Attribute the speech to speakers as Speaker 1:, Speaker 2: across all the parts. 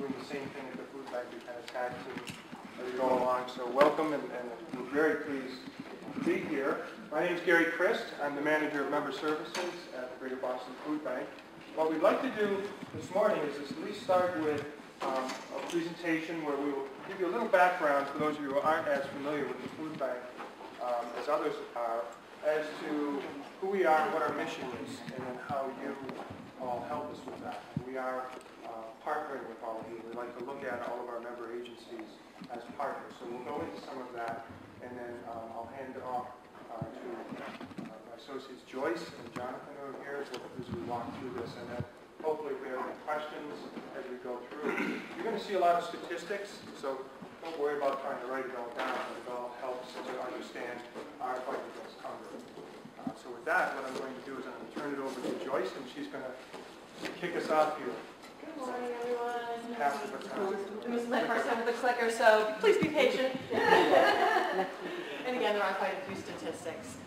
Speaker 1: doing the same thing at the food bank. We kind of tag team as we go along. So welcome, and we're very pleased to be here. My name is Gary Christ. I'm the manager of member services at the Greater Boston Food Bank. What we'd like to do this morning is at least start with a presentation where we will give you a little background for those of you who aren't as familiar with the food bank as others are, as to who we are and what our mission is, and then how you all help us with that. We are partnering with all of you. We like to look at all of our member agencies as partners. So we'll go into some of that, and then I'll hand it off to my associates Joyce and Jonathan who are here as we walk through this, and then hopefully if we have any questions as we go through. You're going to see a lot of statistics, so don't worry about trying to write it all down. It all helps to understand our fight against hunger. So with that, what I'm going to do is I'm going to turn it over to Joyce, and she's going to kick us off here.
Speaker 2: Good morning, everyone.
Speaker 1: Pass the baton.
Speaker 2: This is my first time with the clicker, so please be patient. And again, there are quite a few statistics.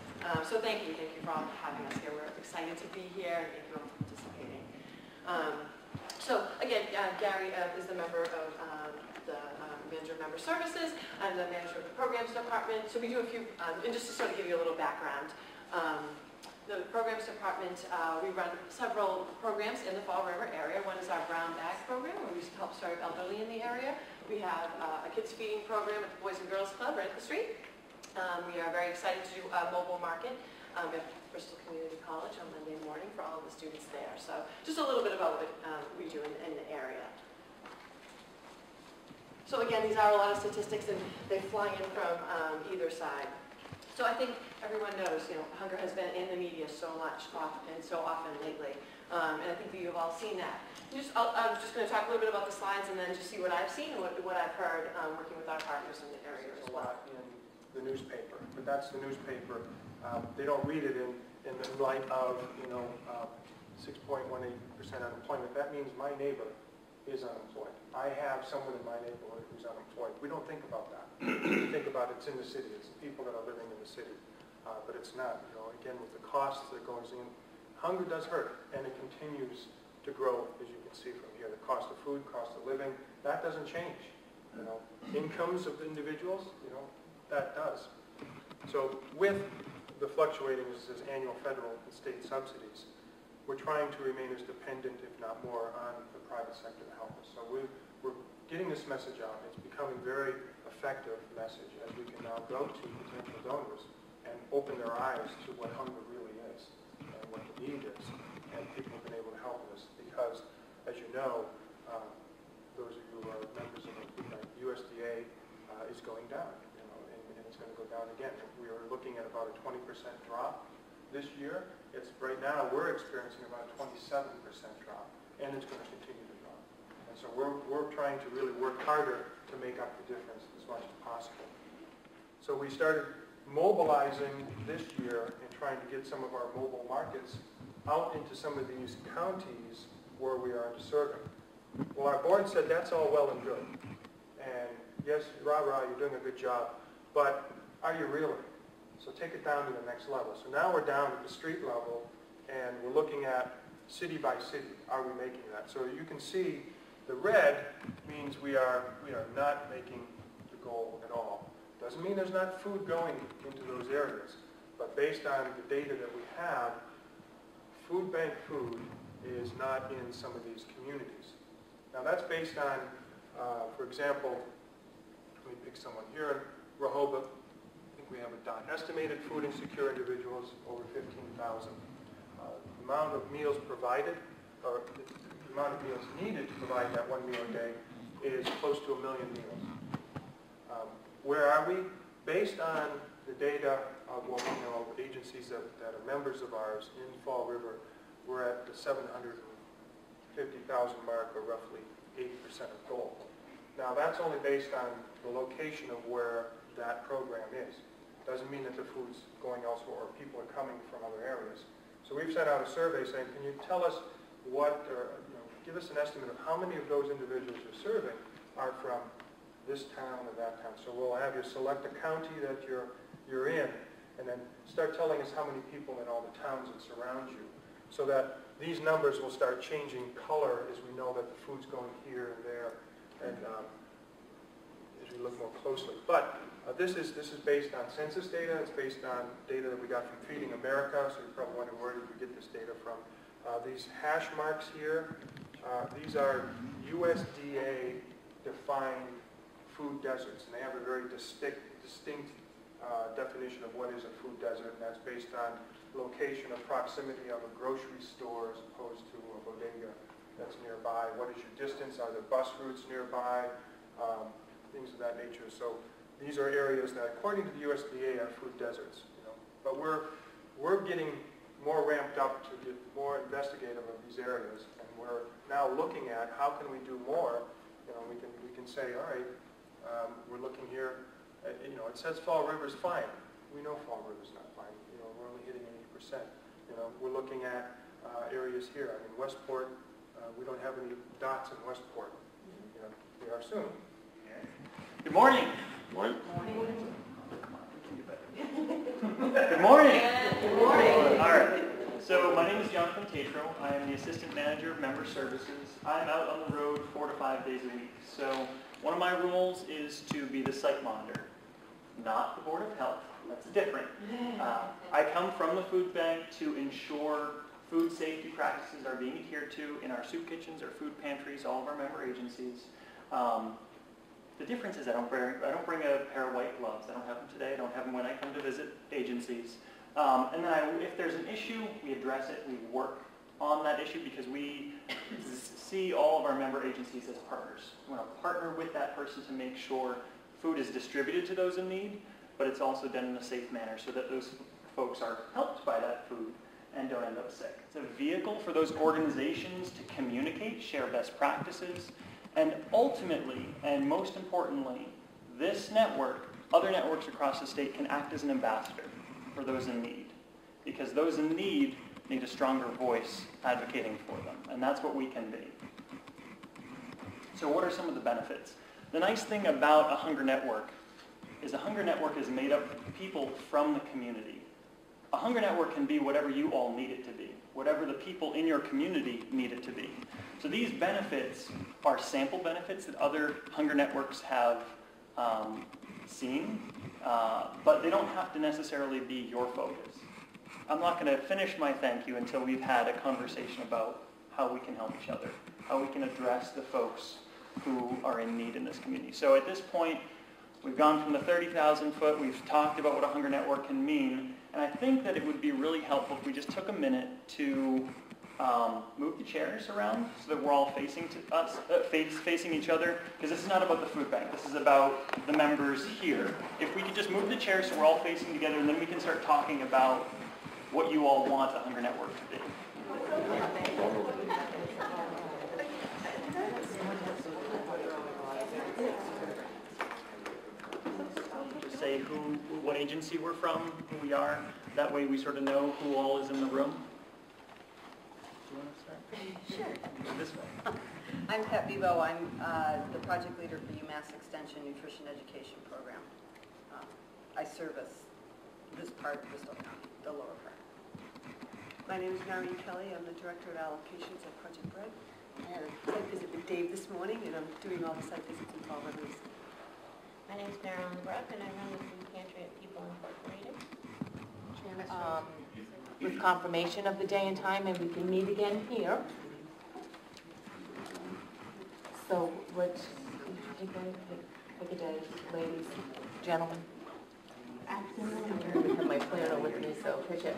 Speaker 2: So thank you for all having us here. We're excited to be here, and thank you all for participating. So again, Gary is the member of the manager of member services. I'm the manager of the programs department. So we do a few, and just to sort of give you a little background, the programs department, we run several programs in the Fall River area. One is our Brown Bag program, where we help serve elderly in the area. We have a kids feeding program at the Boys and Girls Club right at the street. We are very excited to do a mobile market at Bristol Community College on Monday morning for all of the students there. So just a little bit about what we do in the area. So again, these are a lot of statistics, and they fly in from either side. So I think everyone knows, hunger has been in the media so much and so often lately, and I think that you've all seen that. I'm just going to talk a little bit about the slides and then just see what I've seen and what I've heard working with our partners in the area as well.
Speaker 1: In the newspaper, but that's the newspaper. They don't read it in the light of 6.18% unemployment. That means my neighbor is unemployed. I have someone in my neighborhood who's unemployed. We don't think about that. We think about it's in the city. It's the people that are living in the city. But it's not. Again, with the costs that goes in, hunger does hurt, and it continues to grow, as you can see from here. The cost of food, cost of living, that doesn't change. Incomes of individuals, that does. So with the fluctuating annual federal and state subsidies, we're trying to remain as dependent, if not more, on the private sector to help us. So we're getting this message out. It's becoming a very effective message as we can now go to potential donors and open their eyes to what hunger really is and what the need is. And people have been able to help us because, as you know, those of you who are members of the USDA is going down, and it's going to go down again. We are looking at about a 20% drop this year. Right now we're experiencing about a 27% drop, and it's going to continue to drop. And so we're trying to really work harder to make up the difference as much as possible. So we started mobilizing this year and trying to get some of our mobile markets out into some of these counties where we are underserving. Well, our board said that's all well and good. And yes, rah-rah, you're doing a good job, but are you really? So take it down to the next level. So now we're down at the street level, and we're looking at city by city. Are we making that? So you can see the red means we are not making the goal at all. Doesn't mean there's not food going into those areas, but based on the data that we have, food bank food is not in some of these communities. Now that's based on, for example, let me pick someone here in Rehoboth. I think we have a dot. Estimated food insecure individuals over 15,000. The amount of meals provided, or the amount of meals needed to provide that 1 meal a day is close to 1 million meals. Where are we? Based on the data of what we know of agencies that are members of ours in Fall River, we're at the 750,000 mark, or roughly 80% of goal. Now that's only based on the location of where that program is. Doesn't mean that the food's going elsewhere or people are coming from other areas. So we've sent out a survey saying, can you tell us what, or give us an estimate of how many of those individuals you're serving are from this town or that town. So we'll have you select a county that you're in, and then start telling us how many people in all the towns that surround you, so that these numbers will start changing color as we know that the food's going here and there and as we look more closely. But this is based on census data. It's based on data that we got from Feeding America, so you're probably wondering where did we get this data from. These hash marks here, these are USDA-defined food deserts, and they have a very distinct definition of what is a food desert, and that's based on location or proximity of a grocery store as opposed to a bodega that's nearby. What is your distance? Are there bus routes nearby? Things of that nature. So these are areas that, according to the USDA, are food deserts. But we're getting more ramped up to get more investigative of these areas, and we're now looking at how can we do more. We can say, all right, we're looking here. It says Fall River's fine. We know Fall River's not fine. We're only hitting 80%. We're looking at areas here. I mean, Westport, we don't have any dots in Westport. We are soon.
Speaker 3: Good morning. Morning. Good morning.
Speaker 2: Good morning.
Speaker 3: All right. So my name is Jonathan Tatro. I am the Assistant Manager of Member Services. I'm out on the road 4 to 5 days a week. So one of my roles is to be the site monitor, not the Board of Health. That's different. I come from the food bank to ensure food safety practices are being adhered to in our soup kitchens, our food pantries, all of our member agencies. The difference is I don't bring a pair of white gloves. I don't have them today. I don't have them when I come to visit agencies. And then if there's an issue, we address it. We work on that issue because we see all of our member agencies as partners. We want to partner with that person to make sure food is distributed to those in need, but it's also done in a safe manner so that those folks are helped by that food and don't end up sick. It's a vehicle for those organizations to communicate, share best practices, and ultimately, and most importantly, this network, other networks across the state can act as an ambassador for those in need, because those in need need a stronger voice advocating for them, and that's what we can be. So what are some of the benefits? The nice thing about a hunger network is a hunger network is made up of people from the community. A hunger network can be whatever you all need it to be, whatever the people in your community need it to be. So these benefits are sample benefits that other hunger networks have seen, but they don't have to necessarily be your focus. I'm not going to finish my thank you until we've had a conversation about how we can help each other, how we can address the folks who are in need in this community. So at this point, we've gone from the 30,000 foot, we've talked about what a hunger network can mean, and I think that it would be really helpful if we just took a minute to move the chairs around so that we're all facing each other, because this is not about the food bank, this is about the members here. If we could just move the chairs so we're all facing together, and then we can start talking about what you all want the hunger network to be. Just say what agency we're from, who we are. That way we sort of know who all is in the room. Do you want to start?
Speaker 4: Sure.
Speaker 3: This way.
Speaker 4: I'm Pat Bebo. I'm the project leader for UMass Extension Nutrition Education Program. I service this part of Bristol County, the lower part.
Speaker 5: My name is Noreen Kelly. I'm the Director of Allocations at Project Bread. I had a site visit with Dave this morning, and I'm doing all the site visits in Fall River.
Speaker 6: My name is Marilyn, and I run the food pantry at People Incorporated. With confirmation of the day and time, and we can meet again here. So, pick a day, ladies, gentlemen.
Speaker 5: Afternoon.
Speaker 6: I have my planner with me, so pick it.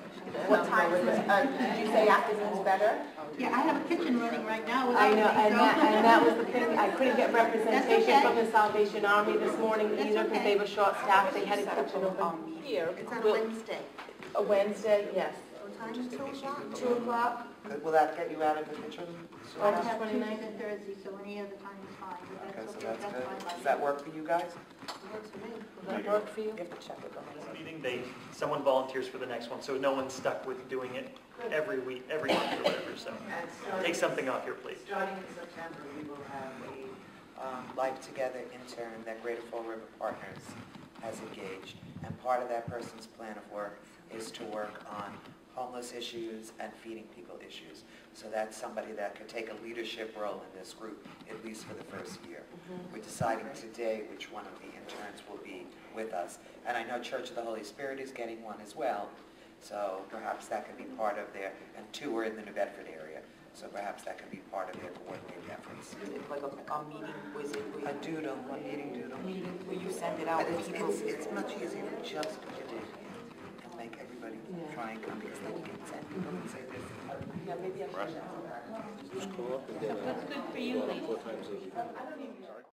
Speaker 5: What time is it?
Speaker 6: Did you say afternoon's better?
Speaker 5: Yeah, I have a kitchen running right now.
Speaker 6: I know, and that was the thing. I couldn't get representation
Speaker 5: okay.
Speaker 6: from the Salvation Army this morning
Speaker 5: That's
Speaker 6: either because
Speaker 5: okay.
Speaker 6: they were short-staffed. They had a kitchen open here.
Speaker 5: It's on
Speaker 6: Will-
Speaker 5: Wednesday.
Speaker 6: A Wednesday, yes.
Speaker 5: What time is 2 o'clock?
Speaker 6: 2 o'clock?
Speaker 7: Will that get you out of the kitchen?
Speaker 5: I have Tuesday and Thursday, so any other time is fine. But
Speaker 7: Okay, so
Speaker 5: that's
Speaker 7: that's
Speaker 5: okay.
Speaker 7: good.
Speaker 5: Fine.
Speaker 7: Does that work for you guys?
Speaker 5: It works for me.
Speaker 6: Will that work for you?
Speaker 7: You have to check with them.
Speaker 3: This meeting, someone volunteers for the next one, so no one's stuck with doing it every week, every month or whatever, so take something off your plate.
Speaker 7: Starting in September, we will have a Life Together intern that Greater Fall River Partners has engaged. And part of that person's plan of work is to work on homeless issues and feeding people issues. So that's somebody that could take a leadership role in this group, at least for the first year. We're deciding today which one of the interns will be with us. And I know Church of the Holy Spirit is getting one as well, so perhaps that can be part of their, and 2 are in the New Bedford area, so perhaps that can be part of their coordinated efforts.
Speaker 8: Is it like a meeting, was it?
Speaker 7: A doodle, a meeting doodle.
Speaker 8: Will you send it out?
Speaker 7: But it's much easier to just print it and make everybody try and come, because then you can send people and say this.
Speaker 8: Yeah, maybe I should.
Speaker 6: What's good for you, Lisa?